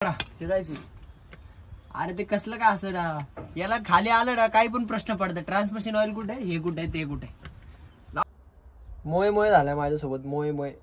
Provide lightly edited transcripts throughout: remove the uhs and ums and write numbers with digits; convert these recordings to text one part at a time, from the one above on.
अरे ते कसलं काय असं ना, याला खाली आलं ना काही पण प्रश्न पडतात. ट्रान्समिशन ऑइल कुठे, हे कुठे, ते कुठे. मोय मोय झालाय माझ्यासोबत, मोय मोय.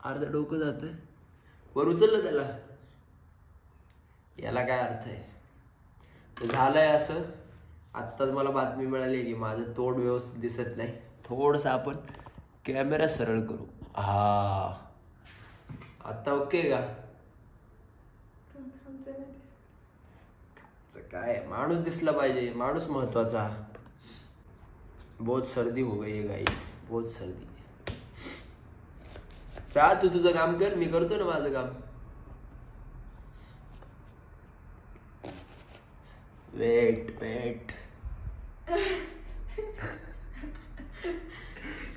अर्ध डोकं जातंय वर, उचललं त्याला. याला काय अर्थ आहे. तर झालंय असं. आत्ताच मला बातमी मिळाली की माझं तोंड व्यवस्थित दिसत नाही. थोडंसं आपण कॅमेरा सरळ करू. हा आता ओके का. काय माणूस दिसला पाहिजे, माणूस महत्वाचा. बहुत सर्दी हो गई है गाइस, बहुत सर्दी. जा तू तुझं काम कर, मी करतो ना माझं काम. Wait wait.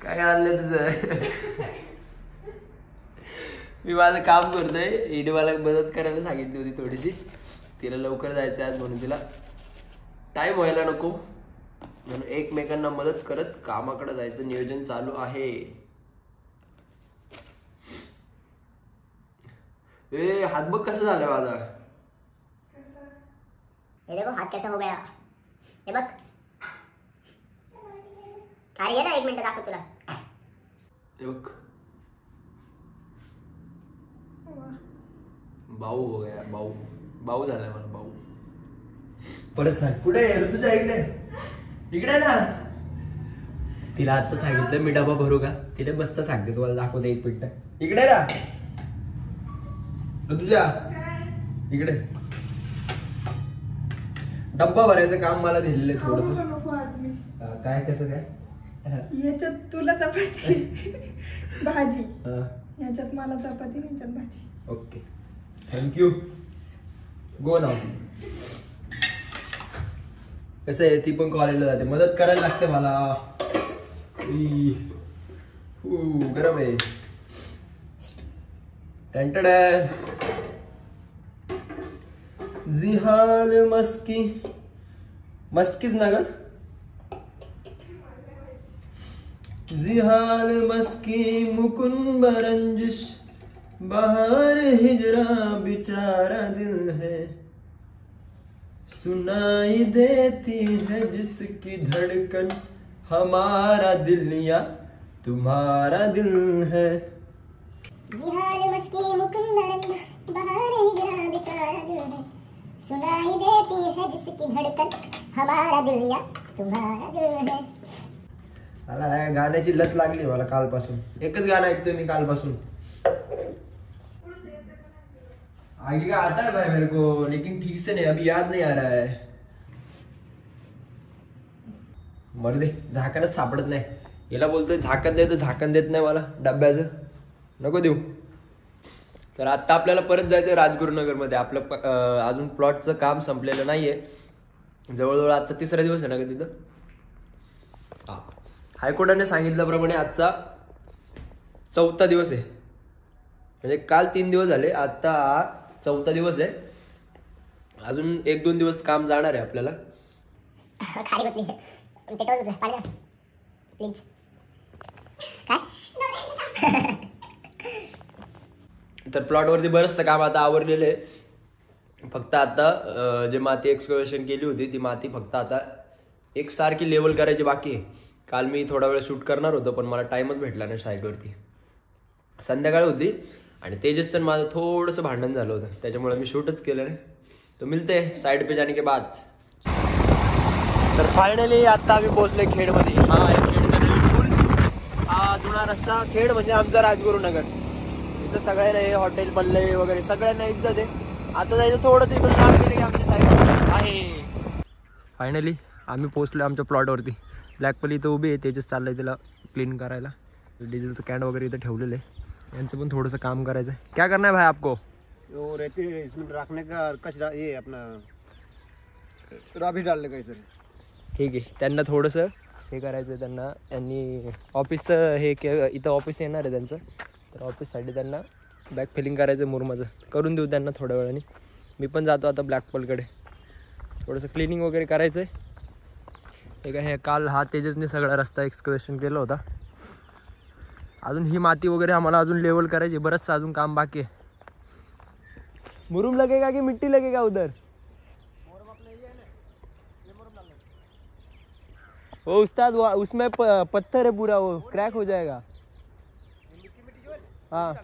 काय आणलं तुझं. मी माझं काम करतोय. हिने मला मदत करायला सांगितली होती थोडीशी. तिला लवकर जायचं आज म्हणून तिला टाइम व्हायला नको म्हणून एकमेकांना मदत करत कामाकडे जायचं नियोजन चालू आहे. ए हात बघ कसं झालं माझा. ये देखो हाथ कैसा हो गया. ये बघ. अरे ये ना 1 मिनिट दाखव तुला. ये बघ भाऊ हो गया. भाऊ भाऊ झालाय मला. भाऊ परत सांग कुठे आहे तुझ्या. इकडे इकडे ना. तिला आता सांगितलं मी डबा भरू का. तिने मस्त सांगते तुम्हाला दाखवते 1 मिनिट. इकडे ना तुझ्या. इकडे डब्बा भरायचं काम मला दिलेलं आहे थोडस. काय कसं काय. याच्यात तुला चपाती भाजी, याच्यात मला चपाती, याच्यात भाजी. Okay thank you. गो नाव. कसं आहे ती पण कॉलेजला जाते, मदत करायला लागते मला. गरम आहे. टंटड जिहाल मस्की. मस्कीच ना ग. जिहाल मस्की मुकुंद रंजिश बहार हिजरा बेचारा दिल है. सुनाई देती है जिसकी धड़कन हमारा दिल या तुम्हारा दिल है. जिहाल मस्की मुकुंद रंजिश बहार हिजरा बेचारा दिल है. सुनाई देती है जिसकी धड़कन हमारा दिल या तुम्हारा दिल है. मला गाण्याची लत लागली मला कालपासून. एकच गाणं ऐकतोय मी कालपासून. आगे का आता है भाई मेरे को, लेकिन ठीक से नहीं, अभी याद नहीं आ रहा है. मर दे, झाकणच सापडत नाही. याला बोलतोय झाकण दे तर झाकण देत नाही मला डब्याचं. नको देऊ. तर आता आपल्याला परत जायचं राजगुरुनगरमध्ये. आपलं अजून प्लॉटचं काम संपलेलं नाहीये. जवळजवळ आजचा 3रा दिवस आहे ना ग तिथं. हा हायकोर्टाने सांगितल्याप्रमाणे आजचा 4था दिवस आहे. म्हणजे काल 3 दिवस झाले, आता 4था दिवस आहे. अजून 1-2 दिवस काम जाणार आहे आपल्याला. खाली बसली ते टोल पाणी ना प्लीज. काय तर प्लॉटवरती बरंचसं काम आता आवरलेलं आहे. फक्त आता जे माती एक्सकव्हेशन केली होती ती माती फक्त आता एकसारखी लेवल करायची बाकी आहे. काल मी थोडा वेळ शूट करणार होतो पण मला टाइमच भेटला नाही. साईडवरती संध्याकाळ होती आणि तेजसचं माझं थोडंसं भांडण झालं होतं, त्याच्यामुळे मी शूटच केलं नाही. तो मिलते साइड पे जाने के बाद. तर फायनली आता आम्ही पोहोचलोय खेडमध्ये. हा आहे खेडचा नवीन पूल. हा जुना रस्ता. खेड म्हणजे आमचा राजगुरुनगर. इथं सगळ्यांना हे हॉटेल पल्ले वगैरे सगळ्यांना इज्जत आहे. आता जायचं थोडंसं इकडून लांब गेलं की आमची साईड आहे. फायनली आम्ही पोहोचलो आमच्या प्लॉटवरती. ब्लॅक पल इथं उभी आहे, तेजस चाललंय तिला क्लीन करायला. डिझेलचं कॅन वगैरे इथं ठेवलेलं आहे. यांचं पण थोडंसं काम करायचं आहे. क्या करना है भाई आपको? वो रहती है इसमें रखने का कचरा, ये अपना राभी डालने का सर. ठीक आहे. त्यांना थोडंसं हे करायचं आहे. त्यांना यांनी ऑफिसचं हे इथं ऑफिस येणार आहे त्यांचं, तर ऑफिससाठी त्यांना बॅक फिलिंग करायचं आहे मुरुमाचं. करून देऊ त्यांना थोड्या वेळाने. मी पण जातो आता ब्लॅक पलकडे, थोडंसं क्लिनिंग वगैरे करायचं आहे. हे काय, हे काल हा तेजसने सगळा रस्ता एक्सकवेशन केला होता. अजून ही माती वगैरे आम्हाला अजून लेवल करायची, बरंचसं अजून काम बाकी आहे. मुरुम लगेगा कि मिट्टी लगेगा उधर? वो उस्ताद उसमें पत्थर है पूरा, वो क्रैक हो जाएगा. हाँ,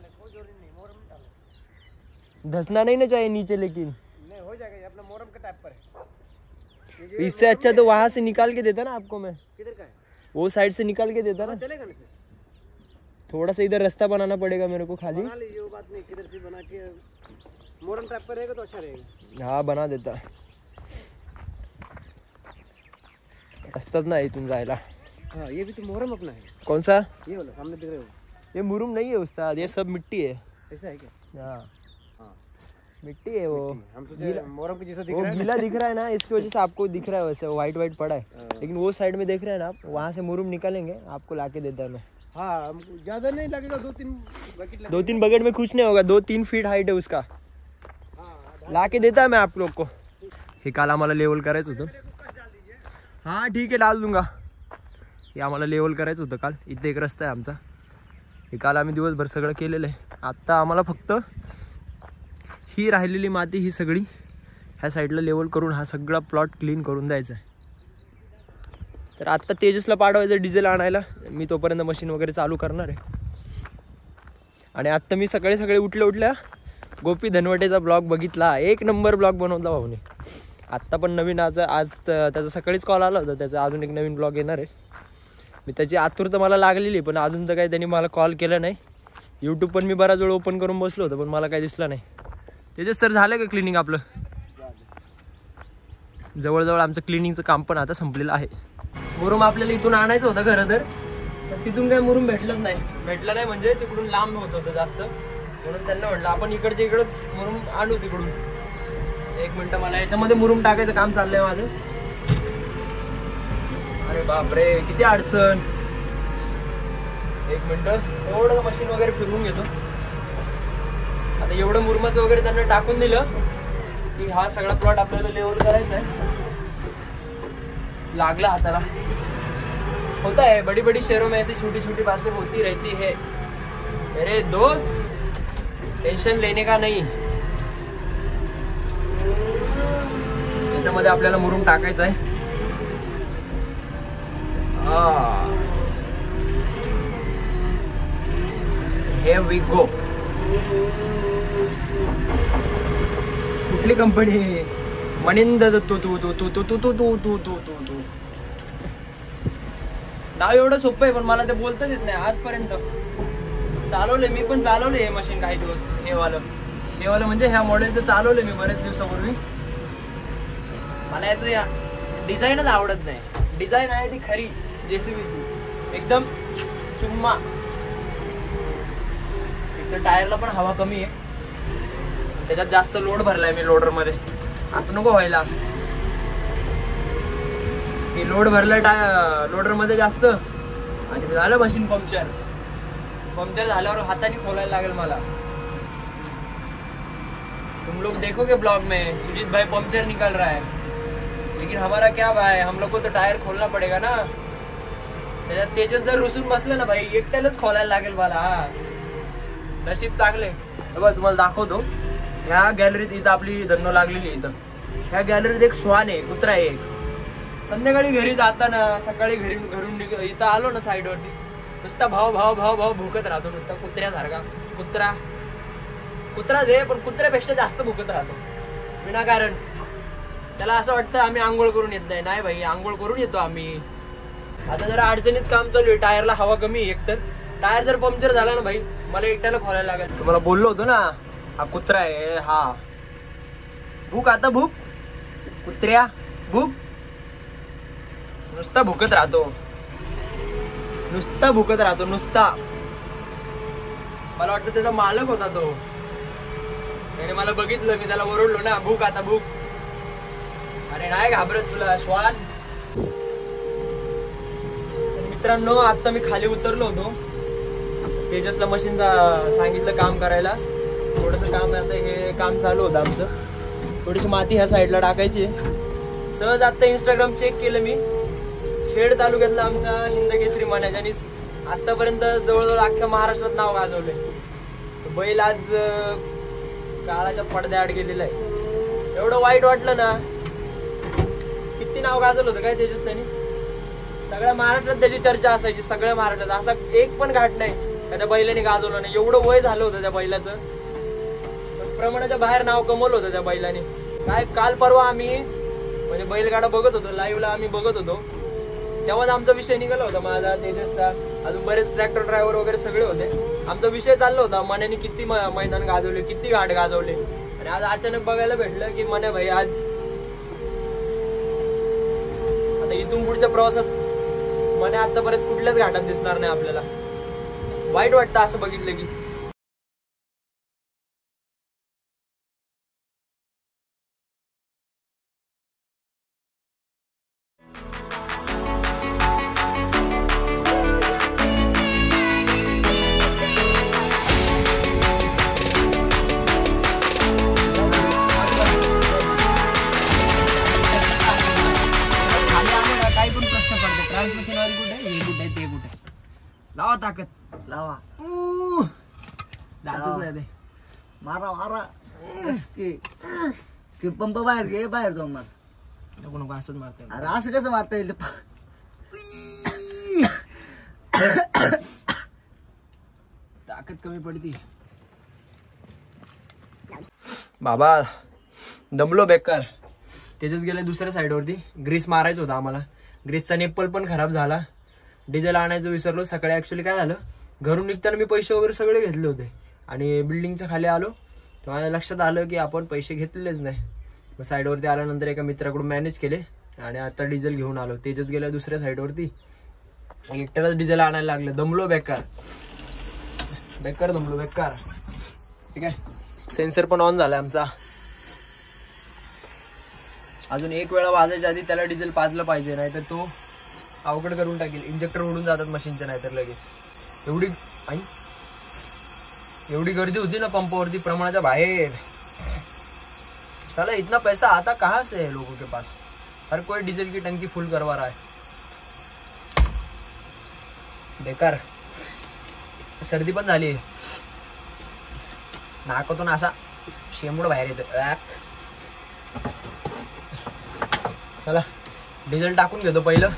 धसना नहीं ना चाहिए नीचे, लेकिन नहीं हो जाएगा. ये अपना मोरम के टाइप पर है. इससे अच्छा तो वहां से निकाल के देता ना आपको मैं. किधर का है? वो साइड से निकाल के देता ना. चलेगा ना फिर? थोड़ा सा इधर रास्ता बनाना पड़ेगा मेरे को खाली. बना लीजिए, वो बात नहीं. किधर से बना के मोरम टाइप पर रहेगा तो अच्छा रहेगा. हाँ बना देता. रास्ताच नाही इथून जायला. हाँ, ये भी तो मोरम अपना है. कौन सा? ये वाला सामने दिख रहे हो, ये मुरुम नहीं है उस्ताद, ये सब मिट्टी है. ऐसा है क्या? हाँ हाँ, मिट्टी है वो. हम सोचे मोरम के जैसा दिख वो रहा है. गीला दिख रहा है ना, इसकी वजह से आपको दिख रहा है वैसे व्हाइट व्हाइट पड़ा है. लेकिन वो साइड में देख रहे हैं ना आप, वहाँ से मुरुम निकालेंगे, आपको लाके देता है मैं. हाँ, हमको ज्यादा नहीं लगेगा. 2-3 बकेट लगेगा. 2-3 बकेट में कुछ नहीं होगा. 2-3 फीट हाइट है उसका. लाके देता है मैं आप लोग को. हे काल आम्हाला लेवल करायचं होतं. हाँ ठीक आहे, डाल दूंगा. हे आम्हाला लेवल करायचं होतं काल. इथे एक रस्ता आहे आमचा. हे काल आम्ही दिवसभर सगळं केलेलं आहे. आत्ता आम्हाला फक्त ही राहिलेली माती ही सगळी ह्या साईडला लेवल करून हा सगळा प्लॉट क्लीन करून द्यायचा आहे. तर आत्ता तेजसला पाठवायचं डिझेल आणायला. मी तोपर्यंत मशीन वगैरे चालू करणार आहे. आणि आत्ता मी सकाळी उठल्या गोपी धनवटेचा ब्लॉग बघितला. 1 नंबर ब्लॉग बनवला भाऊने. आत्ता पण नवीन आज त्याचा सकाळीच कॉल आला होता. त्याचा अजून एक नवीन ब्लॉग येणार आहे. मी त्याची आतुरता मला लागलेली, पण अजून तर काही त्यांनी मला कॉल केला नाही. यूट्यूब पण मी बराच वेळ ओपन करून बसलो होतो, पण मला काही दिसला नाही. तेजस सर झालं का क्लिनिंग आपलं? जवळजवळ आमचं क्लिनिंगचं काम पण आता संपलेलं आहे. मुरुम आपल्याला इथून आणायचं होतं खरं तर, पण तिथून काही मुरुम भेटलं नाही म्हणजे तिकडून लांब होत होतं जास्त. म्हणून त्यांना म्हटलं आपण इकडच मुरुम आणू तिकडून. 1 मिनिट, मला याच्यामध्ये मुरुम टाकायचं काम चाललंय माझं. अरे बापरे किती अडचण. 1 मिनिट, थोडं मशीन वगैरे फिरवून घेतो. आता एवढं मुरुमाचं वगैरे त्यांना टाकून दिलं की हा सगळा प्लॉट आपल्याला लेवल करायचा आहे. लागला हाताला. होता है, बड़ी बड़ी शहरों में ऐसी छोटी छोटी बातें होती रहती है मेरे दोस्त, टेंशन लेने का नहीं. याच्यामध्ये आपल्याला मुरुम टाकायचा आहे. Here we go. कुठली कंपनी? मनिंद नाव एवढं सोपं आहे, पण मला ते बोलताच येत नाही आजपर्यंत. चालवले मी पण, चालवले हे मशीन काही दिवस. हे वालं म्हणजे ह्या मॉडेलचं चालवलं मी बरेच दिवसापूर्वी. मला याचं या डिझाईनच आवडत नाही. डिझाईन आहे ती खरी जेसीबीची, एकदम चुम्मा. एक टायरला पण हवा कमी आहे, त्याच्यात जास्त लोड भरलाय मी लोडरमध्ये. असं नको व्हायला की लोड भरलाय लोडरमध्ये जास्त आणि झालं मशीन पंक्चर झाल्यावर हाताने खोलायला लागेल मला. तुम लोग देखोगे ब्लॉग में सुजीत भाई पंक्चर निकाल रहा है, लेकिन हमारा क्या भाई, हम लोग को तो टायर खोलना पड़ेगा ना. त्याच्यात तेजस जर रुसून बसले ना भाई, एकट्यालाच खोलायला लागेल मला. नशीब चांगले. बघा तुम्हाला दाखवतो. ह्या गॅलरीत इथं आपली धन्नो लागलेली आहे. इथं ह्या गॅलरीत एक श्वान आहे, कुत्रा आहे एक. संध्याकाळी घरी जाताना, सकाळी घरून इथं आलो ना साईडवरती, नुसता भाव भुकत राहतो नुसता कुत्र्यासारखा. कुत्राच आहे, पण कुत्र्यापेक्षा जास्त भुकत राहतो विनाकारण. त्याला असं वाटतं आम्ही आंघोळ करून येत नाही भाई, आंघोळ करून येतो आम्ही. आता जरा अडचणीत काम चालू आहे. टायरला हवा कमी आहे. एकतर टायर जर पंक्चर झाला ना भाई, मला एकट्याला खोलायला लागेल. तुम्हाला बोललो होतो ना, हा कुत्रा आहे. हा भूक, आता भूक, कुत्र्या भूक, नुसता भुकत राहतो. नुसता भुकत राहतो नुसता. मला वाटतं त्याचा मालक होता तो. त्याने मला बघितलं, मी त्याला ओरडलो ना, भूक आता भूक. अरे नाही घाबरत तुला श्वान. मित्रांनो आता मी खाली उतरलो होतो. तेजसला मशीन सांगितलं काम करायला. थोडस काम आता हे काम चालू होतं आमचं. थोडीशी माती ह्या साईडला टाकायची. सहज आता इंस्टाग्राम चेक केलं मी. खेड तालुक्यातला आमचा हिंदकेसरी मन्या, ज्यांनी आतापर्यंत जवळजवळ अख्ख्या महाराष्ट्रात नाव गाजवलंय. बैल आज काळाच्या पडद्याआड गेलेला आहे. एवढं वाईट वाटलं ना. किती नाव गाजवलं होतं काय तेजस्वीने. सगळ्या महाराष्ट्रात त्याची चर्चा असायची. सगळ्या महाराष्ट्रात असा एक पण घाट नाही का त्या बैलाने गाजवलं नाही. एवढं वय झालं होतं त्या बैलाचं, पण प्रमाणाच्या बाहेर नाव कमवलं होतं त्या बैलाने. काय काल परवा आम्ही म्हणजे बैलगाडा बघत होतो, लाईव्हला आम्ही बघत होतो, तेव्हाच आमचा विषय निघाला होता माझा, तेजसचा, अजून बरेच ट्रॅक्टर ड्रायव्हर वगैरे सगळे होते. आमचा विषय चालला होता मन्याने किती मैदान गाजवले, किती घाट गाजवले. आणि आज अचानक बघायला भेटलं की मन्या भाई आज आता इथून पुढच्या प्रवासात मन्या आतापर्यंत कुठल्याच घाटात दिसणार नाही आपल्याला. वाईट वाटतं असं बघितलं की. काही पण प्रश्न पडतो, ट्रान्समिशन वाली कुठे, हे कुठे, ते कुठे. लावा ताकद, लावा. जातच नाही ते. मारा मारा की पंप बाहेर घे, बाहेर जाऊन मार. नको नको असंच मारते. अरे असं कसं मारता येईल? ताकद कमी पडती. बाबा दमलो बेकार. त्याच्याच गेले दुसऱ्या साईडवरती. ग्रीस मारायचं होतं आम्हाला. ग्रीसचा नेपल पण खराब झाला. डिझेल आणायचं विसरलो. सकाळी ऍक्च्युली काय झालं, घरून निघताना मी पैसे वगैरे सगळे घेतले होते आणि बिल्डिंगच्या खाली आलो तर माझ्या लक्षात आलं की आपण पैसे घेतलेलेच नाही. मग साईडवरती आल्यानंतर एका मित्राकडून मॅनेज केले आणि आता डिझेल घेऊन आलो. तेजस गेल्या दुसऱ्या साईडवरती. एकट्यालाच डिझेल आणायला लागलं. दमलो बेकार बेकार दमलो बेकार. ठीक आहे, सेन्सर पण ऑन झालाय आमचा. अजून एक वेळा वाजायच्या आधी त्याला डिझेल पाजलं पाहिजे, नाहीतर तो अवघड करून टाकेल. इंजेक्टर उडून जातात मशीनच्या नाहीतर लगेच. एवढी गर्दी होती ना पंपावरती प्रमाणाच्या बाहेर. साला इतना पैसा आता कहाँ से है लोगों के पास. हर कोई डीजल की टंकी फुल करवा रहा है. बेकार. सर्दी पण झाली. नाकातून असा शेंबूड बाहेर येतं. चला डिझेल टाकून घेतो पहिलं.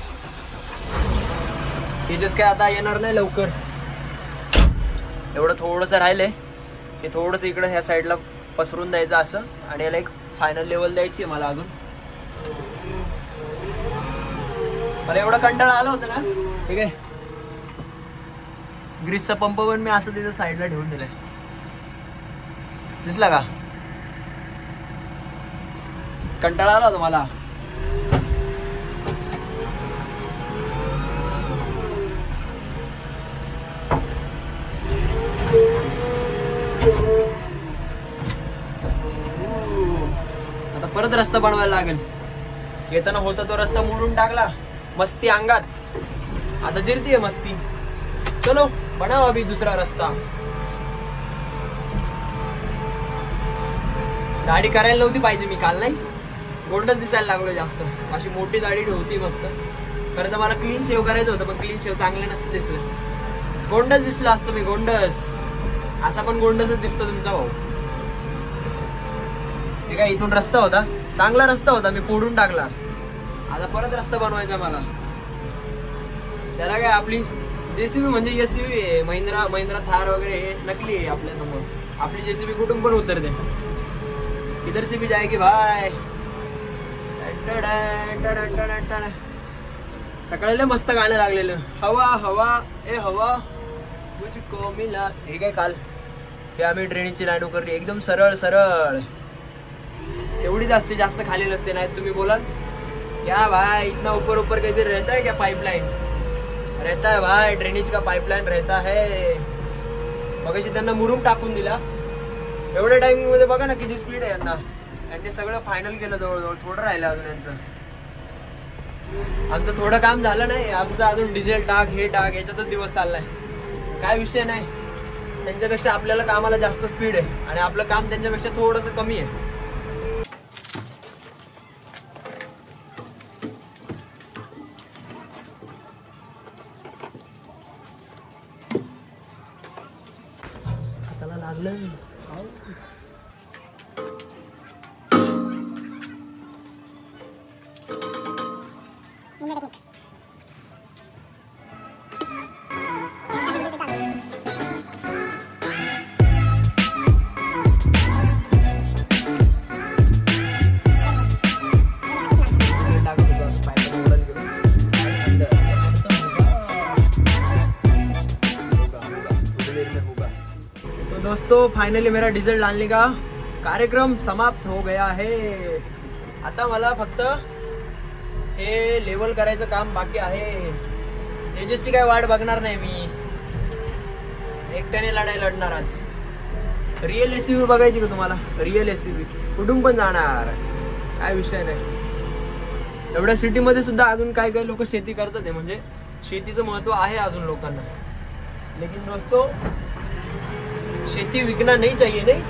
तेजस काय आता येणार नाही लवकर. एवढं थोडंसं राहिलंय ते थोडंसं इकडं ह्या साईडला पसरून द्यायचं असं. आणि याला एक फायनल लेवल द्यायची आहे मला. अजून मला एवढा कंटाळा आला होता ना. ठीक आहे, ग्रीसचा पंप पण मी असं त्याच्या साईडला ठेवून दिलाय. दिसला का? कंटाळा आला होता मला. आता परत रस्ता बनवायला लागेल. येताना होता तो रस्ता मोडून टाकला. मस्ती अंगात. आता जिरतीये मस्ती. चलो बनाव अभी दूसरा रस्ता. दाढी करायला नव्हती पाहिजे मी काल. नाही, गोंडच दिसायला लागलो जास्त. अशी मोठी दाढी होती मस्त. खरं तर मला क्लीन शेव करायचं होतं, पण क्लीन शेव चांगले नसतं दिसलं. गोंडच दिसलं असतं मी. गोंडस असा पण गोंडसच दिसतो तुमचा भाऊ. हे काय इथून रस्ता होता, चांगला रस्ता होता, मी फोडून टाकला. आता परत रस्ता बनवायचा मला. त्याला काय आपली जेसीबी म्हणजे एसयूव्ही आहे. महिंद्रा थार वगैरे हे नकली आहे आपल्या समोर. आपली जेसीबी कुठून पण उतरते. इधर से भी जाएगी भाई. सकाळी मस्त गाणं लागलेलं. हवा हवा ए हवा मुझको मिला. हे काय काल हे आम्ही ट्रेनिंगची लाईन उकरली एकदम सरळ सरळ. एवढी जास्त खाली नसते. नाही तुम्ही बोलाल क्या भाई इतना ऊपर ऊपर काहीतरी रहता है क्या पाइपलाइन. रहता है भाई, ड्रेनेज का पाइपलाइन रहता है. मगाशी त्यांना मुरुम टाकून दिला. एवढ्या टाइमिंग मध्ये बघा ना किती स्पीड आहे यांना. यांनी सगळं फायनल केलं जवळजवळ. थोडं राहिलं अजून यांचं. आमचं थोडं काम झालं नाही. आमचं अजून डिझेल टाक, हे टाक, याच्यातच दिवस चाललाय. काय विषय नाही. त्यांच्यापेक्षा आपल्याला कामाला जास्त स्पीड आहे आणि आपलं काम त्यांच्यापेक्षा थोडंसं कमी आहे. हाताला लागलं. दोस्तों फाइनली मेरा डीजल डालने का कार्यक्रम समाप्त हो गया है. आता मला फक्त हे लेवल करायचं काम बाकी आहे. तेजसची काय वाट बघणार नाही मी. एकट्याने लढाई लढणार आज. रिअल एसयूव्ही बघायची का तुम्हाला? रिअल एसयूव्ही कुठून पण जाणार, काय विषय नाही. एवढ्या सिटीमध्ये सुद्धा अजून काय काय लोक शेती करतात आहे. म्हणजे शेतीचं महत्व आहे अजून लोकांना. लेकिन दोस्तों खेती बिकना नहीं चाहिए. नहीं,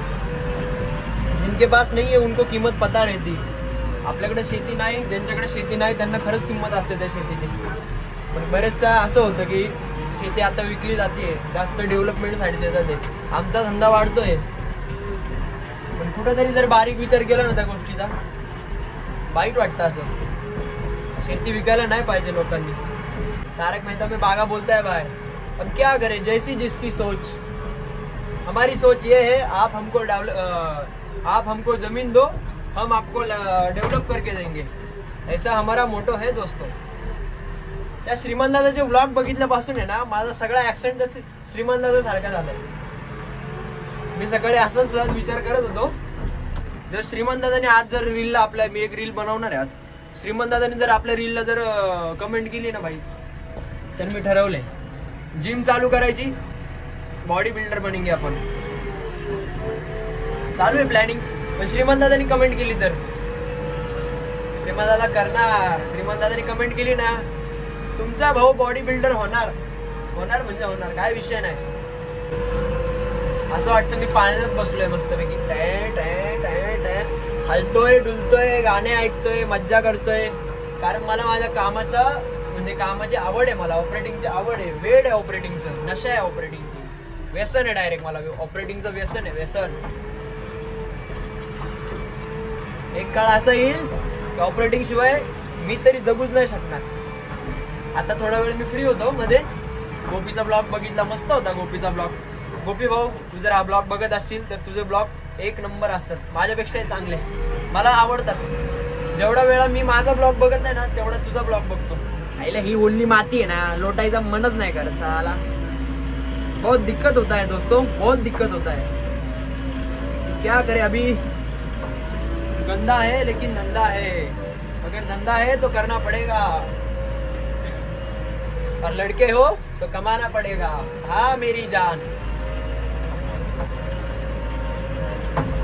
जिनके पास नहीं है उनको किंमत पता रहती. आपल्याकडे शेती नाही, ज्यांच्याकडे शेती नाही त्यांना खरंच किंमत असते त्या शेतीची. पण बरेचदा असं होतं की शेती आता विकली जाते, जास्त डेव्हलपमेंटसाठी देतात ते. आमचा धंदा वाढतोय पण कुठेतरी जर बारीक विचार केला ना त्या गोष्टीचा, वाईट वाटतं. असं शेती विकायला नाही पाहिजे लोकांनी. तारक मेहता में बागा बोलता है भाई, अब क्या करें, जैसी जिसकी सोच. हमारी सोच ये है आप हमको जमीन दो, हम आपको डेवलप करके देंगे. ऐसा हमारा मोटो है दोस्तों. त्या श्रीमान दादाचे व्लॉग बघितल्यापासून आहे ना माझा सगळा ऍक्सेंट श्रीमान दादा सारखा झालाय. मी सकाळी असंच सहज विचार करत होतो, जर श्रीमान दादाने आज जर रीलला आपल्या, मी एक रील बनवणार आहे आज, श्रीमान दादाने जर आपल्या रीलला जर कमेंट केली ना भाई, तर मी ठरवले जिम चालू करायची, बॉडी बिल्डर बनेंगे आपण. चालू आहे प्लॅनिंग. पण श्रीमान दादानी कमेंट केली तर श्रीमान दादा करणार. श्रीमान दादानी कमेंट केली ना तुमचा भाऊ बॉडी बिल्डर होणार, होणार म्हणजे होणार, काय विषय नाही. असं वाटतं मी पाण्यात बसलोय मस्तपैकी, हलतोय डुलतोय, गाणे ऐकतोय, मज्जा करतोय. कारण मला माझ्या कामाचा म्हणजे कामाची आवड आहे. मला ऑपरेटिंगची आवड आहे, वेड आहे ऑपरेटिंगचं, नशा आहे ऑपरेटिंगची, व्यसन आहे डायरेक्ट. मला ऑपरेटिंगचं व्यसन आहे, व्यसन. एक काळ असा येईल की ऑपरेटिंग शिवाय मी तरी जगूच नाही शकणार. आता थोडा वेळ मी फ्री होतो, मध्ये गोपीचा ब्लॉग बघितला, मस्त होता गोपीचा ब्लॉग. गोपी भाऊ तू जर हा ब्लॉग बघत असशील तर तुझे ब्लॉग एक नंबर असतात, माझ्यापेक्षाही चांगले, मला आवडतात. जेवढा वेळा मी माझा ब्लॉग बघत नाही ना तेवढा तुझा ब्लॉग बघतो. आईला ही ओली माती आहे ना, लोटायचा मनच नाही करत साला. बहुत दिक्कत होता है दोस्तों, बहुत दिक्कत होता है. क्या करे, अभी गंदा है लेकिन धंधा है. अगर धंधा है तो करना पड़ेगा, और लड़के हो तो कमाना पड़ेगा. हाँ मेरी जान.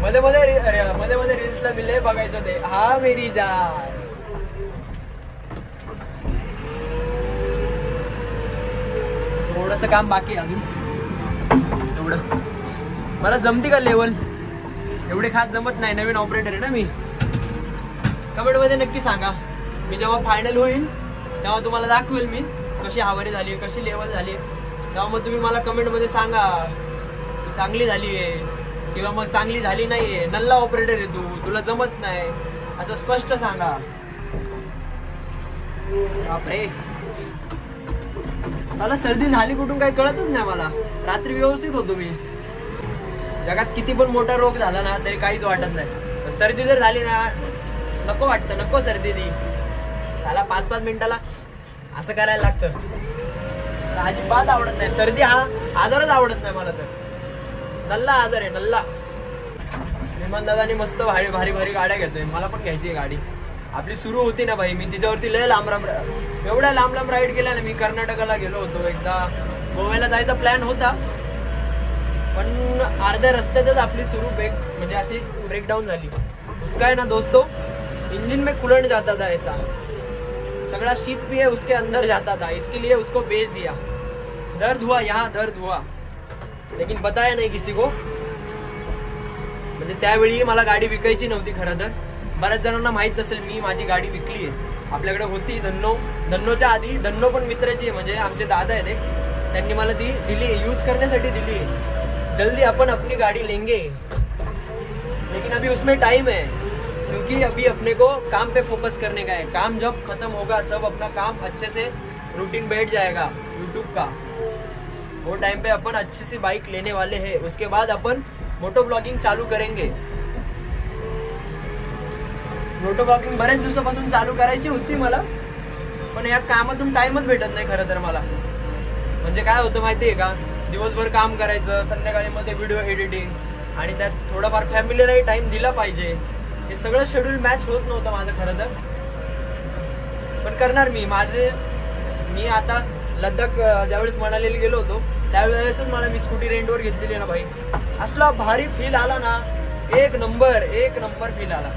मध्ये मध्ये रील्सला मिले बघायचं ते, हा मेरी जान. थोडंसं काम बाकी आहे अजून. एवढं मला जमती का लेवल? एवढे खास जमत नाही, नवीन ऑपरेटर आहे ना मी. कमेंट मध्ये नक्की सांगा. मी जेव्हा फायनल होईल तेव्हा तुम्हाला दाखवेल मी कशी हावारी झाली, कशी लेवल झाली. तेव्हा मग तुम्ही मला कमेंट मध्ये सांगा चांगली झाली आहे किंवा मग चांगली झाली नाहीये. नल्ला ऑपरेटर आहे तू, तुला जमत नाही, असं स्पष्ट सांगा. बापरे, मला सर्दी झाली कुठून काही कळतच नाही मला. रात्री व्यवस्थित होतो मी. जगात किती पण मोठा रोग झाला ना तरी काहीच वाटत नाही. सर्दी जर झाली ना नको वाटतं, नको सर्दी ती. त्याला 5-5 मिनिटाला असं करायला लागतं. अजिबात आवडत नाही सर्दी. हा आजारच आवडत नाही मला. तर नल्ला आजार आहे, नल्ला. श्रीमान दादानी मस्त भारी भारी गाड्या घेतोय. मला पण घ्यायची आहे गाडी. आपली सुरू होती ना भाई, मी तिच्यावरती लय लांब एवढ्या लांब लांब राईड केल्या ना मी. कर्नाटकाला गेलो होतो एकदा, गोव्याला जायचा प्लॅन होता पण अर्ध्या रस्त्यातच आपली सुरू म्हणजे अशी ब्रेकडाऊन झाली. उसका है ना दोस्तों, इंजन में कूलेंट जाता था ऐसा, सगड़ा शीत भी है उसके अंदर जाता था, इसके लिए उसको बेच दिया. दर्द हुआ, यहाँ दर्द हुआ, लेकिन बताया नहीं किसी को. म्हणजे त्यावेळी मला गाडी विकायची नव्हती खरं तर. बऱ्याच जणांना माहित नसेल मी माझी गाडी विकली आहे. आपल्याकडे होती धन्नोच्या आधी. धन्नो पण मित्राची आहे, म्हणजे आमचे दादा आहेत एक, त्यांनी मला ती दिली, यूज करण्यासाठी दिली. जल्दी अपन अपनी गाड़ी लेंगे, लेकिन अभी उसमें टाइम है क्योंकि अभी अपने को काम पे फोकस करने का है. काम जब खत्म होगा, सब अपना काम अच्छे से रूटीन बैठ जाएगा यूट्यूब का, वो टाइम पे अपन अच्छी सी बाइक लेने वाले हैं. उसके बाद अपन मोटो ब्लॉगिंग चालू करेंगे. मोटो ब्लॉगिंग बरेच दिवसापासून चालू करायची होती मला, पण या कामातून टाइमच भेटत नाही खरं तर मला. म्हणजे काय होतं माहिती आहे का, दिवसभर काम करायचं, संध्याकाळी मध्ये व्हिडिओ एडिटिंग, आणि त्यात थोडाफार फॅमिलीलाही टाइम दिला पाहिजे. हे सगळं शेड्यूल मॅच होत नव्हतं माझं खरं तर. पण करणार मी आता लद्दाख ज्यावेळेस मनालीला गेलो होतो त्यावेळेसच मी स्कूटी रेंटवर घेतलेली ना भाई. असला भारी फील आला ना, एक नंबर फील आला.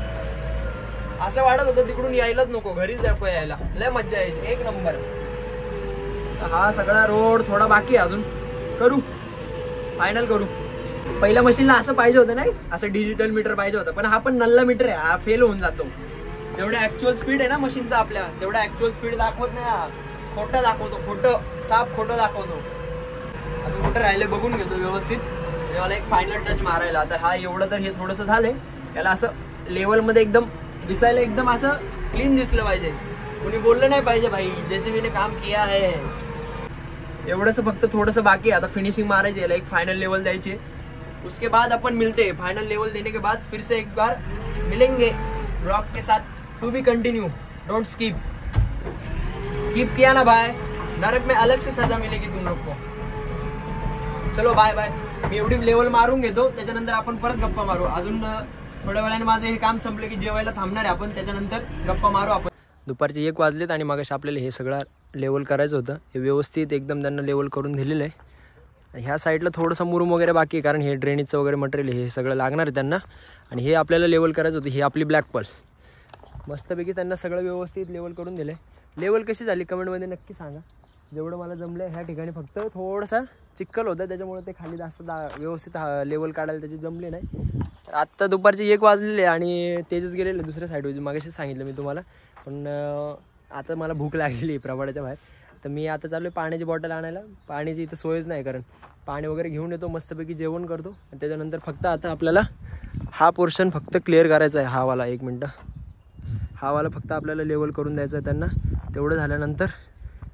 असं वाटत होतं तिकडून यायलाच नको, घरीच यायला. लय मज्जा यायची, एक नंबर. हा सगळा रोड थोडा बाकी आहे अजून, करू फायनल करू. पहिल्या मशीनला असं पाहिजे होतं नाही, असं डिजिटल मीटर पाहिजे होतं, पण हा पण नल्ला मीटर आहे, हा फेल होऊन जातो. जेवढा ऍक्च्युअल स्पीड आहे ना मशीनचा आपल्या, तेवढा ऍक्च्युअल स्पीड दाखवत नाही हा. खोटं दाखवतो, साफ खोटं दाखवतो. आता कुठं राहिले बघून घेतो व्यवस्थित. मला एक फायनल टच मारायला. आता हा एवढं तर हे थोडंसं झालंय, याला असं लेवलमध्ये एकदम दिसायला एकदम असं क्लीन दिसलं पाहिजे. कुणी बोललं नाही पाहिजे भाई जेसीबीने काम किया है. एवढंसं फक्त थोडंसं बाकी आहे. आता फिनिशिंग मारायची, याला एक फाइनल लेवल द्यायची. उसके बाद अपन मिलते हैं. फाइनल लेवल देने के बाद फिर से एक बार मिलेंगे ब्लॉग के साथ. To be continue, don't skip किया ना भाई, नरक में अलग से सजा मिलेगी तुम लोग को. चलो बाय बाय. मी एवढी लेवल मारून घेतो, त्याच्यानंतर आपण परत गप्पा मारू. अजून थोड्या वेळाने माझं हे काम संपलं की जेवायला थांबणार आहे आपण, त्याच्यानंतर गप्पा मारू आपण. दुपारचे 1 वाजलेत आणि मगाशी आपल्याला हे सगळं लेवल करायचं होतं. हे व्यवस्थित एकदम त्यांना लेवल करून दिलेलं आहे. ह्या साईडला थोडंसं मुरुम वगैरे बाकी आहे, कारण हे ड्रेनेजचं वगैरे मटेरियल हे सगळं लागणार आहे त्यांना. आणि हे आपल्याला लेवल करायचं होतं. ही आपली ब्लॅक पल मस्तपैकी त्यांना सगळं व्यवस्थित लेवल करून दिलं आहे. लेवल कशी झाली कमेंटमध्ये नक्की सांगा. जेवढं मला जमलं ह्या ठिकाणी फक्त थोडंसं चिक्कल होतं, त्याच्यामुळे ते खाली जास्त व्यवस्थित लेवल काढायला त्याची जमले नाही. तर आत्ता दुपारचे 1 वाजलेले आणि तेजच गेलेले दुसऱ्या साईडवर. मागाशी सांगितलं मी तुम्हाला, पण आता मला भूक लागलेली आहे प्रभाडाच्या बाहेर. तर मी आता चालू आहे पाण्याची बॉटल आणायला. पाण्याची इथं सोयच नाही, कारण पाणी वगैरे घेऊन येतो, मस्तपैकी जेवण करतो आणि त्याच्यानंतर फक्त आता आपल्याला हा पोर्शन फक्त क्लिअर करायचा आहे. हावाला 1 मिनटं, हावाला फक्त आपल्याला लेवल करून द्यायचं आहे त्यांना. तेवढं झाल्यानंतर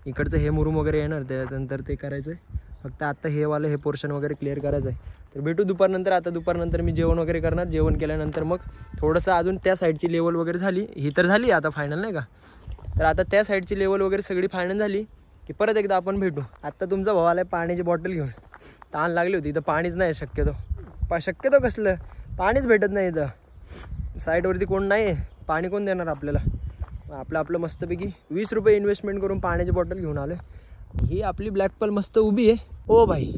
इकडचं हे मुरुम वगैरे येणार, त्यानंतर ते करायचं आहे. फक्त आत्ता हे पोर्शन वगैरे क्लिअर करायचं आहे. तर भेटू दुपारनंतर. आता दुपारनंतर मी जेवण वगैरे करणार. जेवण केल्यानंतर मग थोडंसं अजून त्या साईडची लेवल वगैरे झाली, ही तर झाली आता फायनल नाही का. तर आता त्या साईडची लेवल वगैरे सगळी फायनल झाली की परत एकदा आपण भेटू. आत्ता तुमचा भाऊ आला आहे पाण्याची बॉटल घेऊन. ताण लागली होती, इथं पाणीच नाही शक्यतो कसलं पाणीच भेटत नाही इथं. साईडवरती कोण नाही आहे, पाणी कोण देणार आपल्याला. आपलं मस्तपैकी 20 रुपये इन्व्हेस्टमेंट करून पाण्याची बॉटल घेऊन आलो. ही आपली ब्लॅक पल मस्त उभी आहे. ओ भाई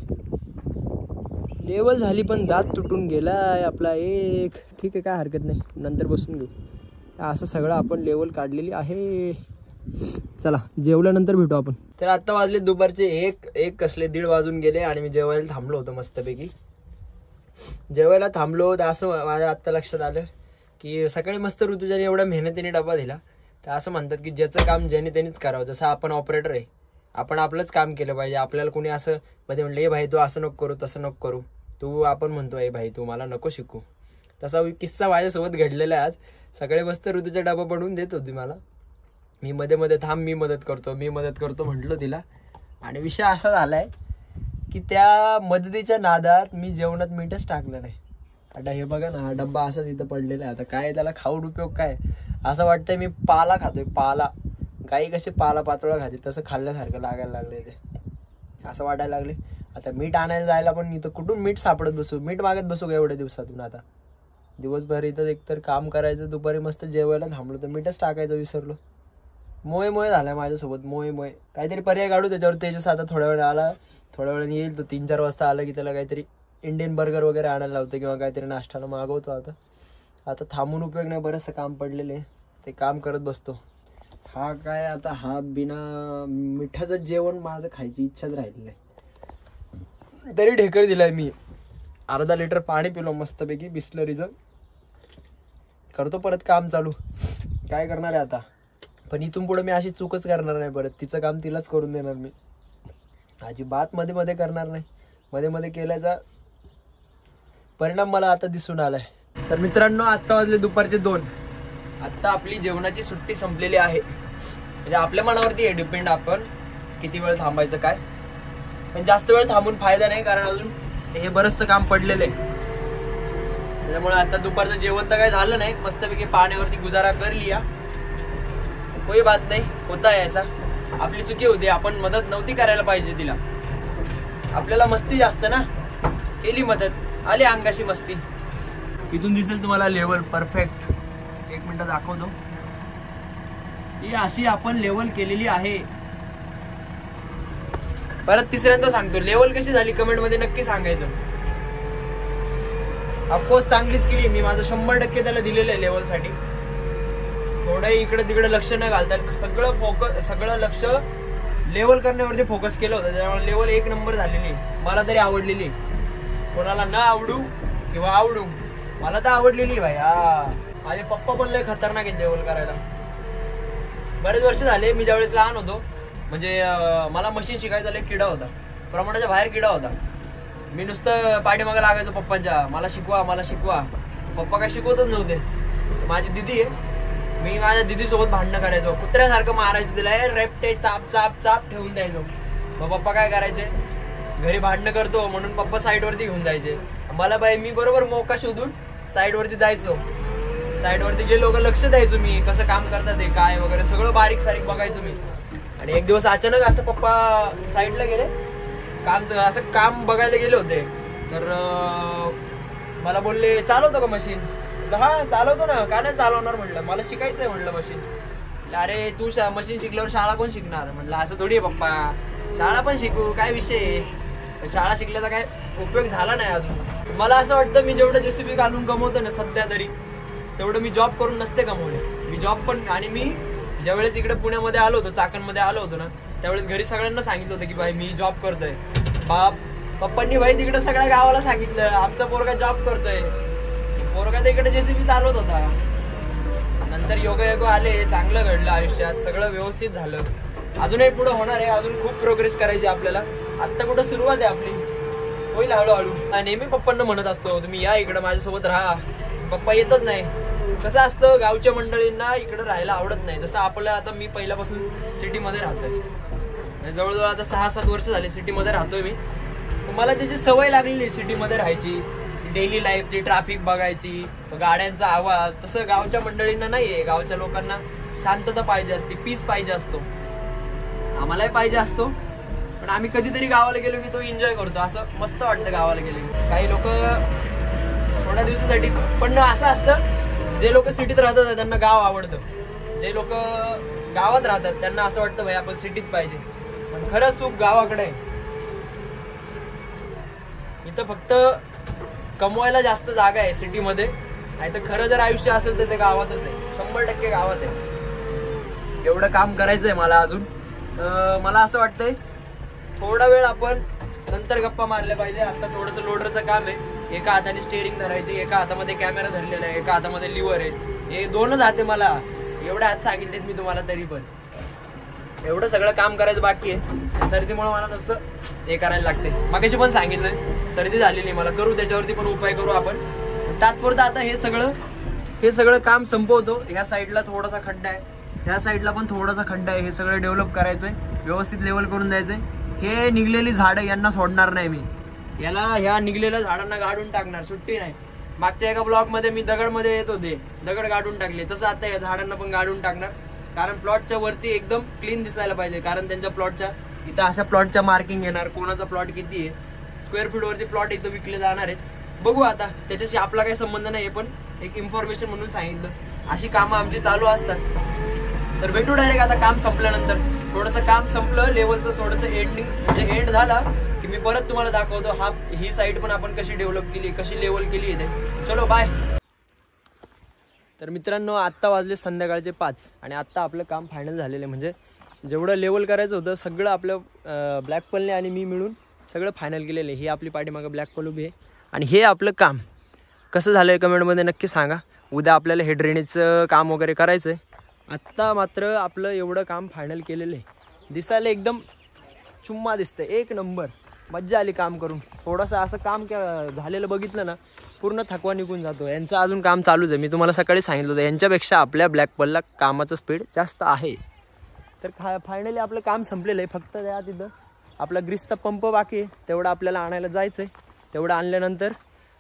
लेवल झाली, पण दात तुटून गेलाय आपला एक. ठीक आहे, काय हरकत नाही, नंतर बसून घेऊ. असं सगळं आपण लेवल काढलेली आहे. चला जेवल्यानंतर भेटू आपण. तर आत्ता वाजले दुपारचे 1 कसले 1:30 वाजून गेले आणि मी जेवायला थांबलो होतो. मस्तपैकी जेवायला थांबलो तर असं माझ्या आत्ता लक्षात आलं की सकाळी मस्त ऋतुजाने एवढ्या मेहनतीने डबा दिला. तर असं म्हणतात की ज्याचं काम ज्याने त्यांनीच करावं. जसं आपण ऑपरेटर आहे, आपण आपलंच काम केलं पाहिजे. आपल्याला कोणी असं मध्ये म्हणलं ए भाई तू असं नको करू, तसं नको करू, तू आपण म्हणतो ए भाई तू मला नको शिकू. तसा किस्सा माझ्यासोबत घडलेला आहे आज. सकाळी मस्त ऋतूचा डबा बनवून देत होती मला. मी मध्ये मध्ये थांब मी मदत करतो म्हटलं तिला. आणि विषय असा झाला आहे की त्या मदतीच्या नादात मी जेवणात मीठच टाकलं नाही. आता हे बघा ना, हा डब्बा असाच इथं पडलेला आहे. आता काय त्याला खाऊन उपयोग काय. असं वाटतंय मी पाला खातोय, पाला. गाई कशी पाला पाचोळा खाते तसं खाल्ल्यासारखं लागायला लागले ते, असं वाटायला लागले. आता मीठ आणायला जायला पण इथं कुठून मीठ सापडत बसू, मीठ मागत बसू का एवढ्या दिवसातून. आता दिवसभर इथं एकतर काम करायचं, दुपारी मस्त जेवायला थांबलो तर मीठच टाकायचं विसरलो. मोय झालाय माझ्यासोबत. मोय काहीतरी पर्याय काढू त्याच्यावर. तेजस आता थोड्या वेळ आला, थोड्या वेळाने येईल तो. 3-4 वाजता आला की त्याला काहीतरी इंडियन बर्गर वगैरे आणायला लावतो किंवा काहीतरी नाश्त्याला मागवतो. आता थांबून उपयोग नाही, बरंचसं काम पडलेले ते काम करत बसतो. हा काय आता हा बिना मिठाचं जेवण माझं खायची इच्छाच राहिली नाही. तरी ढेकर दिलाय मी. अर्धा लिटर पाणी पिलो मस्तपैकी बिस्लरीचं. करतो परत काम चालू. काय करणार आहे आता. पण इथून पुढे मी अशी चूकच करणार नाही परत. तिचं काम तिलाच करून देणार मी. अजिबात मध्ये करणार नाही. मध्ये केल्याचा परिणाम मला आता दिसून आलाय. तर मित्रांनो, आत्ता वाजले दुपारचे 2. आत्ता आपली जेवणाची सुट्टी संपलेली आहे. म्हणजे आपल्या मनावरती आहे डिपेंड, आपण किती वेळ थांबायचं काय. पण जास्त वेळ थांबून फायदा नाही, कारण अजून हे बरंचसं काम पडलेलं आहे. त्याच्यामुळे आता दुपारचं जेवण तर काही झालं नाही. मस्तपैकी पाण्यावरती गुजारा कर लिया. कोई बात नाही, होता है ऐसा. आपली चुकी होती, आपण मदत नव्हती करायला पाहिजे तिला. आपल्याला मस्ती जास्त ना, केली मदत, आली अंगाशी मस्ती. इथून दिसेल तुम्हाला लेवल परफेक्ट. 1 मिनिट दाखवतो. ही अशी आपण लेवल केलेली आहे. परत तिसऱ्यांदा सांगतो, लेवल कशी झाली कमेंट मध्ये नक्की सांगायचं. ऑफकोर्स चांगलीच केली मी. माझं 100% त्याला दिलेलं आहे लेवल साठी. थोडं इकडे तिकडे लक्ष न घालता सगळं लक्ष लेवल करण्यावरती फोकस केलं होतं. त्यामुळे लेवल 1 नंबर झालेली. मला तरी आवडलेली. कोणाला न आवडू किंवा आवडू, मला तर आवडलेली भाई. माझे पप्पा पण लय खतरनाक आहे लेवल करायला. बरेच वर्ष झाले. मी ज्यावेळेस लहान होतो, म्हणजे मला मशीन शिकायचा लय किडा होता. प्रमाणाच्या बाहेर किडा होता. मी नुसतं पाठीमागे लागायचो पप्पांच्या, मला शिकवा. पप्पा काय शिकवतच नव्हते. माझी दिदी आहे, मी माझ्या दिदी सोबत भांडणं करायचो. कुत्र्यासारखं मारायचं तिला. रेपटे चाप ठेवून द्यायचो. मग पप्पा काय करायचे, घरी भांडणं करतो म्हणून पप्पा साईडवरती घेऊन जायचे मला. बाई मी बरोबर मौका शोधून साईडवरती जायचो. साईडवरती गेलो का लक्ष द्यायचो मी, कसं काम करतात ते काय वगैरे सगळं बारीक सारीक बघायचो मी. आणि एक दिवस अचानक असं पप्पा साईडला गेले, काम बघायला गेले होते. तर मला बोलले, चालवतो का मशीन. हा चालवतो ना, का नाही चालवणार म्हटलं, मला शिकायचंय म्हटलं मशीन. अरे तू मशीन शिकल्यावर शाळा कोण शिकणार म्हटलं. असं थोडी आहे पप्पा, शाळा पण शिकू, काय विषय. शाळा शिकल्याचा काय उपयोग झाला नाही अजून. मला असं वाटतं मी जेवढं जेसीबी घालून कमवतो ना सध्या तरी, तेवढं मी जॉब करून नसते कमवले. मी जॉब पण, आणि मी ज्यावेळेस इकडे पुण्यामध्ये आलो होतो, चाकणमध्ये आलो होतो ना, त्यावेळेस घरी सगळ्यांना सांगितलं होतं की भाई मी जॉब करतोय. पप्पांनी भाई तिकडे सगळ्या गावाला सांगितलं आमचा पोरगा जॉब करतोय. पोरगा तिकडे जेसीबी चालवत होता. नंतर योगायोग आले, चांगलं घडलं आयुष्यात, सगळं व्यवस्थित झालं. अजूनही पुढे होणार आहे, अजून खूप प्रोग्रेस करायची आपल्याला. आत्ता कुठं सुरुवात आहे आपली, होईल हळूहळू. नेहमी पप्पांना म्हणत असतो तुम्ही या इकडं माझ्यासोबत राहा. पप्पा येतच नाही. कसं असतं, गावच्या मंडळींना इकडं राहायला आवडत नाही. जसं आपलं आता मी पहिल्यापासून सिटीमध्ये राहतोय, जवळजवळ आता 6-7 वर्ष झाले सिटीमध्ये राहतोय मी. मला त्याची सवय लागलेली सिटीमध्ये राहायची. डेली लाईफ, ती ट्रॅफिक बघायची, गाड्यांचा आवाज. तसं गावच्या मंडळींना नाहीये. गावच्या लोकांना शांतता पाहिजे असते, पीस पाहिजे असतो. आम्हालाही पाहिजे असतो, पण आम्ही कधीतरी गावाला गेलो की तो एन्जॉय करतो. असं मस्त वाटतं गावाला गेले. काही लोक थोड्या दिवसासाठी, पण असं असतं जे लोक सिटीत राहतात त्यांना गाव आवडतं. जे लोक गावात राहतात त्यांना असं वाटतं भाई आपण सिटीत पाहिजे. पण खरं सुख गावाकडे आहे. इथं फक्त कमवायला जास्त जागा आहे सिटीमध्ये, नाही तर खरं जर आयुष्य असेल तर ते गावातच आहे. 100% गावात आहे. एवढं काम करायचंय मला अजून. मला असं वाटतंय थोडा वेळ आपण नंतर गप्पा मारल्या पाहिजे. आता थोडंसं लोडरचं काम आहे. एका हाताने स्टेअरिंग धरायची, एका हातामध्ये कॅमेरा धरलेला आहे, एका हातामध्ये लिव्हर आहे. हे 2च हात आहे मला. एवढे हात सांगितलेत मी तुम्हाला, तरी पण एवढं सगळं काम करायचं बाकी आहे. सर्दीमुळे मला नुसतं हे करायला लागते. मगाशी पण सांगितलंय सर्दी झालेली मला, करू त्याच्यावरती पण उपाय करू आपण. तात्पुरतं आता हे सगळं काम संपवतो. ह्या साईडला थोडासा खड्डा आहे, ह्या साईडला पण थोडासा खड्डा आहे. हे सगळं डेव्हलप करायचंय, व्यवस्थित लेवल करून द्यायचंय. हे निघलेली झाडं यांना सोडणार नाही मी. ह्या निघलेल्या झाडांना गाडून टाकणार, सुट्टी नाही. मागच्या एका ब्लॉक मध्ये मी दगडमध्ये येत होते, दगड गाडून टाकले. तसं आता या झाडांना पण गाडून टाकणार. कारण प्लॉटच्या वरती एकदम क्लीन दिसायला पाहिजे. कारण त्यांच्या प्लॉटच्या इथं अशा प्लॉटच्या मार्किंग येणार, कोणाचा प्लॉट किती आहे, स्क्वेअर फीट वरती प्लॉट इथं विकले जाणार आहेत. बघू आता, त्याच्याशी आपला काही संबंध नाही, पण एक इन्फॉर्मेशन म्हणून सांगितलं. अशी कामं आमची चालू असतात. तर भेटू डायरेक्ट आता काम संपल्यानंतर. थोडंसं काम संपलं लेवलचं, थोडंसं एंडिंग म्हणजे एंड झाला की मी परत तुम्हाला दाखवतो ही साईड पण आपण कशी डेव्हलप केली, कशी लेवल केली इथे. चलो बाय. तर मित्रांनो आत्ता वाजले संध्याकाळचे 5 आणि आत्ता आपलं काम फायनल झालेलं आहे. म्हणजे जेवढं लेवल करायचं होतं सगळं आपलं ब्लॅक पलने आणि मी मिळून सगळं फायनल केलेलं आहे. ही आपली पाठीमागं ब्लॅक पल उभी आहे आणि हे आपलं काम कसं झालं आहे कमेंटमध्ये नक्की सांगा. उद्या आपल्याला हे ड्रेनेजचं काम वगैरे करायचं आहे. आत्ता मात्र आपलं एवढं काम फायनल केलेलं आहे. दिसायला एकदम चुम्मा दिसतं, एक नंबर. मज्जा आली काम करून. थोडंसं असं काम झालेलं बघितलं ना पूर्ण थकवा निघून जातो. यांचं अजून काम चालूच आहे. मी तुम्हाला सकाळी सांगितलं होतं यांच्यापेक्षा आपल्या ब्लॅक पलला कामाचं स्पीड जास्त आहे. तर फायनली आपलं काम संपलेलं आहे. फक्त त्या तिथं आपला ग्रीसचा पंप बाकी आहे, तेवढं आपल्याला आणायला जायचं आहे. तेवढं आणल्यानंतर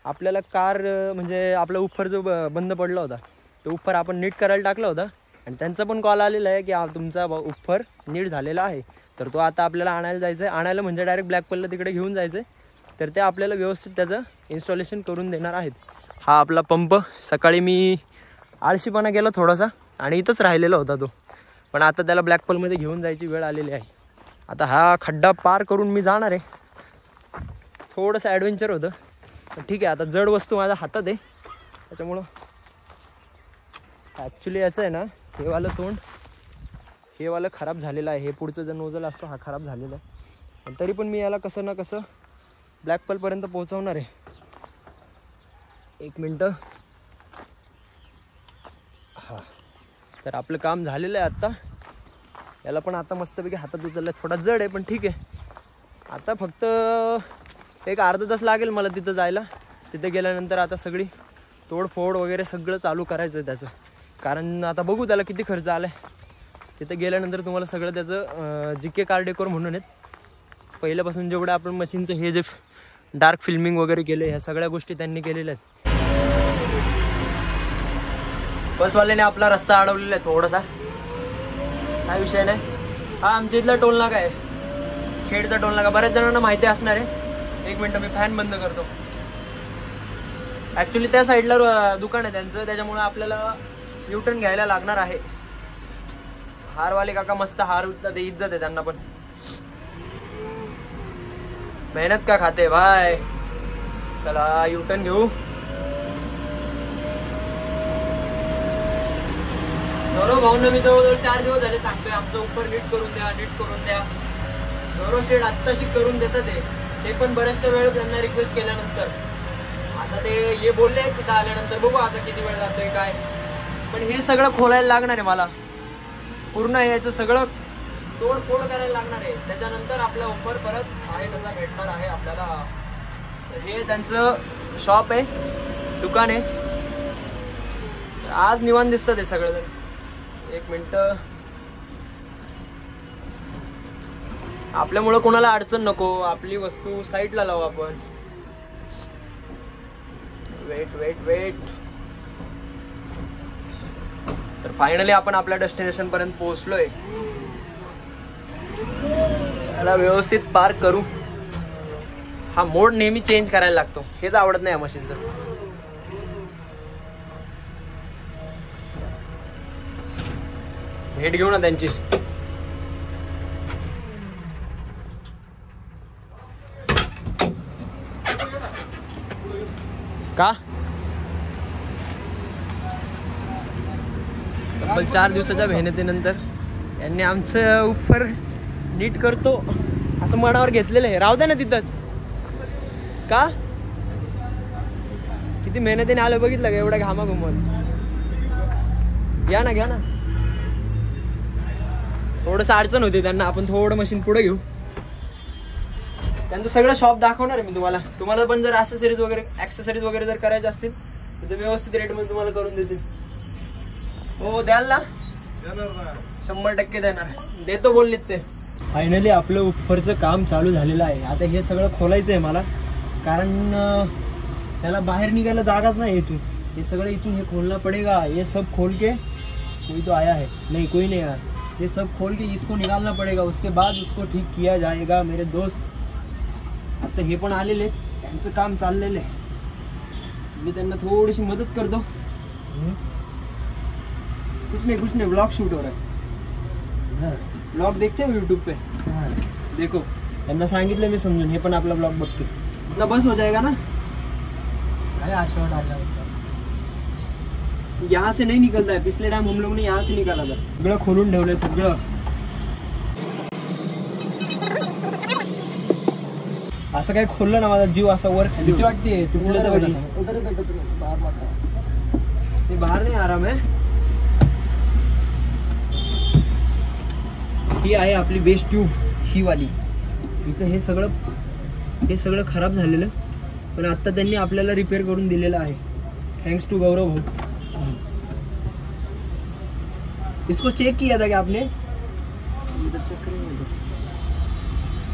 आपल्याला कार म्हणजे आपला उफर जो बंद पडला होता तो उफर आपण नीट करायला टाकला होता आणि त्यांचा पण कॉल आलेला आहे की तुमचा उफर नीट झालेला आहे. तर तो आता आपल्याला आणायला जायचं आहे. आणायला म्हणजे डायरेक्ट ब्लॅक पलला तिकडे घेऊन जायचं आहे. तर ते आपल्याला व्यवस्थित त्याचं इन्स्टॉलेशन करून देणार आहेत. हा आपला पंप सकाळी मी आळशीपणा केला थोडासा आणि इथंच राहिलेला होता तो, पण आता त्याला ब्लॅक पलमध्ये घेऊन जायची वेळ आलेली आहे. आता हा खड्डा पार करून मी जाणार आहे. थोडंसं ॲडव्हेंचर होतं पण ठीक आहे. आता जड वस्तू माझ्या हातात आहे त्याच्यामुळं ॲक्च्युली याचं आहे ना हे वालं खराब झालेलं आहे. हे पुढचं जो नोजल असतो हा खराब झालेला आहे. पण तरी पण मी याला कसं ना कसं ब्लॅक पलपर्यंत पोहोचवणार आहे. 1 मिनटं. हां तर आपलं काम झालेलं आहे आत्ता. याला पण आता मस्तपैकी हातात उचललं आहे. थोडा जड आहे पण ठीक आहे. आता फक्त एक अर्धा तास लागेल मला तिथं जायला. तिथे गेल्यानंतर आता सगळी तोडफोड वगैरे सगळं चालू करायचं आहे त्याचं. कारण आता बघू त्याला किती खर्च आला आहे. तिथे गेल्यानंतर तुम्हाला सगळं त्याचं GK कार डेकोर म्हणून आहेत पहिल्यापासून जेवढं आपण मशीनचं हे जे डार्क फिल्मिंग वगैरे केले ह्या सगळ्या गोष्टी त्यांनी केलेल्या आहेत. बसवाल्याने आपला रस्ता अडवलेला आहे थोडासा, काय विषय नाही. हा आमच्या इथला टोल नाका आहे, खेडचा टोल नाका. बऱ्याच जणांना माहिती असणार आहे. 1 मिनटं मी फॅन बंद करतो. ॲक्च्युली त्या साईडला दुकान आहे त्यांचं, त्याच्यामुळे आपल्याला युटर्न घ्यायला लागणार आहे. हारवाले काका मस्त हार विकतात, इज्जत आहे त्यांना पण. मेहनत का खाते भाई. चला युटर्न घेऊ. गौरव भाऊंना मी जवळजवळ 4 दिवस झाले सांगतोय आमचं उपर नीट करून द्या, नीट करून द्या. गौरव शेड आत्ताशी करून देतात ते पण बऱ्याचशा वेळ त्यांना रिक्वेस्ट केल्यानंतर. आता ते हे बोलले तिथं आल्यानंतर बघू आता किती वेळ जातोय काय. पण हे सगळं खोलायला लागणार आहे मला पूर्ण. याचं सगळं तोडफोड करायला लागणार आहे. त्याच्यानंतर आपला उपर परत आहे तसा भेटणार आहे आपल्याला. हे त्यांचं शॉप आहे, दुकान आहे. आज निवांत दिसतं ते सगळं. 1 मिनटं. आपल्यामुळं कोणाला अडचण नको. आपली वस्तू साईडला लावू आपण. वेट. तर फायनली आपण आपल्या डेस्टिनेशन पर्यंत पोहोचलोय. याला व्यवस्थित पार्क करू. हा मोड नेहमी चेंज करायला लागतो, हेच आवडत नाही या मशीनचं. भेट घेऊ ना त्यांची. का तब्बल 4 दिवसाच्या मेहनतीनंतर यांनी आमचं उपर नीट करतो असं मनावर घेतलेलं आहे. राहू द्या ना तिथंच. का किती मेहनतीने आलं बघितलं का, एवढा घामा घुमवत. घ्या ना. थोडंसं अडचण होती त्यांना, आपण थोडं मशीन पुढे घेऊ. त्यांचं सगळं शॉप दाखवणार आहे मी तुम्हाला पण जर ॲक्सेसरीज वगैरे जर करायचे असतील तर ते व्यवस्थित रेटमध्ये तुम्हाला करून देतील. हो द्याल ना, 100% देणार. देतो बोललेत ते. फायनली आपलं उपरचं काम चालू झालेलं आहे. आता हे सगळं खोलायचं आहे मला, कारण त्याला बाहेर निघायला जागाच नाही इथून. ये सगळं इथून हे खोलना पड़ेगा. ये सब खोल के, कोई तो आया है, नहीं कोई नहीं आया. ये सब खोल के इसको निकालना पड़ेगा, उसके बाद उसको ठीक किया जाएगा मेरे दोस्त. आता हे पण आलेले, त्यांचं काम चाललेलं आहे. मी त्यांना थोडीशी मदत करतो. कुछ नहीं ब्लॉग शूट हो रहा है. ब्लॉग देखते हो यूट्यूब पे? देखो त्यांना सांगितलं मी समजून, हे पण आपला ब्लॉग बघते. इतना बस हो जाएगा ना? यहाँ से नहीं निकलता है. पिछले टाइम हम लोग ने यहाँ से निकाला था. सगळं खोलून ठेवलंय सगळं. असं काय खोललं ना माझा जीव असा वर खाली वाटते. तुटलं तर ते बाहेर नाही आराम आहे. ही आहे आपली बेस्ट ट्यूब, ही वाली. हिचं हे सगळं खराब झालेलं, पण आता त्यांनी आपल्याला रिपेअर करून दिलेलं आहे. थँक्स टू गौरव भाऊ. इसको चेक किया था क्या आपने?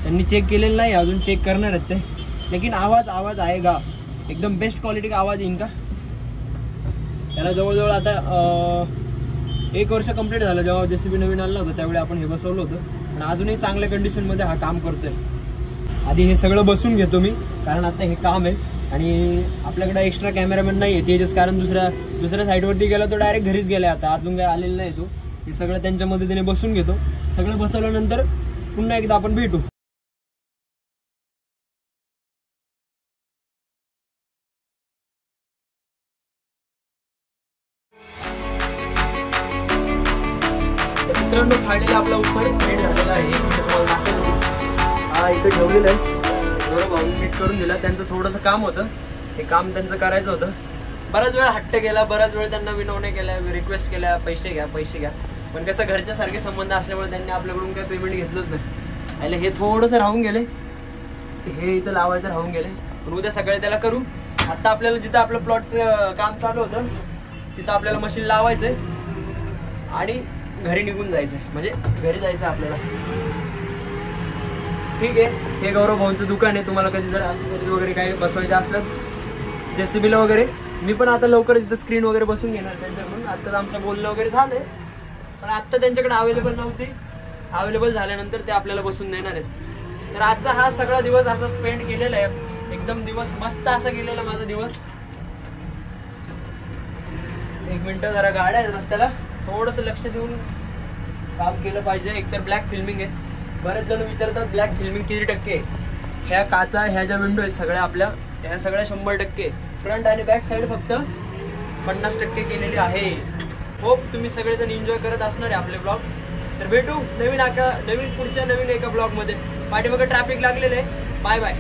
त्यांनी चेक केलेलं नाही अजून, चेक करणार आहेत ते. लेकिन आवाज आएगा. एकदम बेस्ट क्वालिटी का आवाज इनका. त्याला जवळजवळ आता 1 वर्ष कंप्लीट झालं. जेव्हा JCB नवीन आलं होतं त्यावेळी आपण हे बसवलं होतं, पण अजूनही चांगल्या कंडिशनमध्ये हा काम करतोय. आधी हे सगळं बसून घेतो मी, कारण आता हे काम आहे आणि आपल्याकडे एक्स्ट्रा कॅमेरामॅन नाही आहे तेजस, कारण दुसऱ्या साईडवरती गेला तो डायरेक्ट घरीच गेला. आता अजून काय आलेलं नाही तो. हे सगळं त्यांच्या मदतीने बसून घेतो. सगळं बसवल्यानंतर पुन्हा एकदा आपण भेटू. मित्रांनो फायनली आपला उपर नीट झालेला आहे. हा इथे ठेवलेलं आहे. थोडं भाऊन नीट करून दिला. त्यांचं थोडंसं काम होतं, ते काम त्यांचं करायचं होतं. बराच वेळ हट्ट केला, बराच वेळ त्यांना विनवण्या केल्या, रिक्वेस्ट केल्या, पैसे घ्या. पण कसं घरच्या सारखे संबंध असल्यामुळे त्यांनी आपल्याकडून काही पेमेंट घेतलंच नाही. आणि हे थोडंसं राहून गेले, हे इथं लावायचं राहून गेले, पण उद्या सगळे त्याला करू. आता आपल्याला जिथं आपलं प्लॉटचं काम चालू होतं तिथं आपल्याला मशीन लावायचंय आणि घरी निघून जायचंय, म्हणजे घरी जायचं आपल्याला. ठीक आहे. हे गौरव भाऊंचं दुकान आहे. तुम्हाला कधी जर ॲक्सेसरीज वगैरे काही बसवायचे असलं JCBला वगैरे, मी पण आता लवकरच इथं स्क्रीन वगैरे बसून घेणार त्यांच्याकडून. आत्ताच आमचं बोलणं वगैरे झालंय, पण आत्ता त्यांच्याकडे अवेलेबल नव्हती. अवेलेबल झाल्यानंतर ते आपल्याला बसून देणार आहेत. तर आजचा हा सगळा दिवस असा स्पेंड केलेला आहे. एकदम दिवस मस्त असा गेलेला माझा दिवस. 1 मिनिटं, जरा गाड्या आहेत रस्त्याला, थोडंसं लक्ष देऊन काम केलं पाहिजे. एकतर ब्लॅक फिल्मिंग आहे. बरेच जण विचारतात ब्लॅक फिल्मिंग किती टक्के. ह्या काचा, ह्या ज्या विंडो आहेत सगळ्या आपल्या, ह्या सगळ्या 100%. फ्रंट आणि बॅक साईड फक्त 50% केलेली आहे. होप तुम्ही सगळेजण एन्जॉय करत असणार आहे आपले ब्लॉग. तर भेटू नवीन पुढच्या एका ब्लॉगमध्ये. पाठीमागे ट्रॅफिक लागलेलं आहे. Bye bye.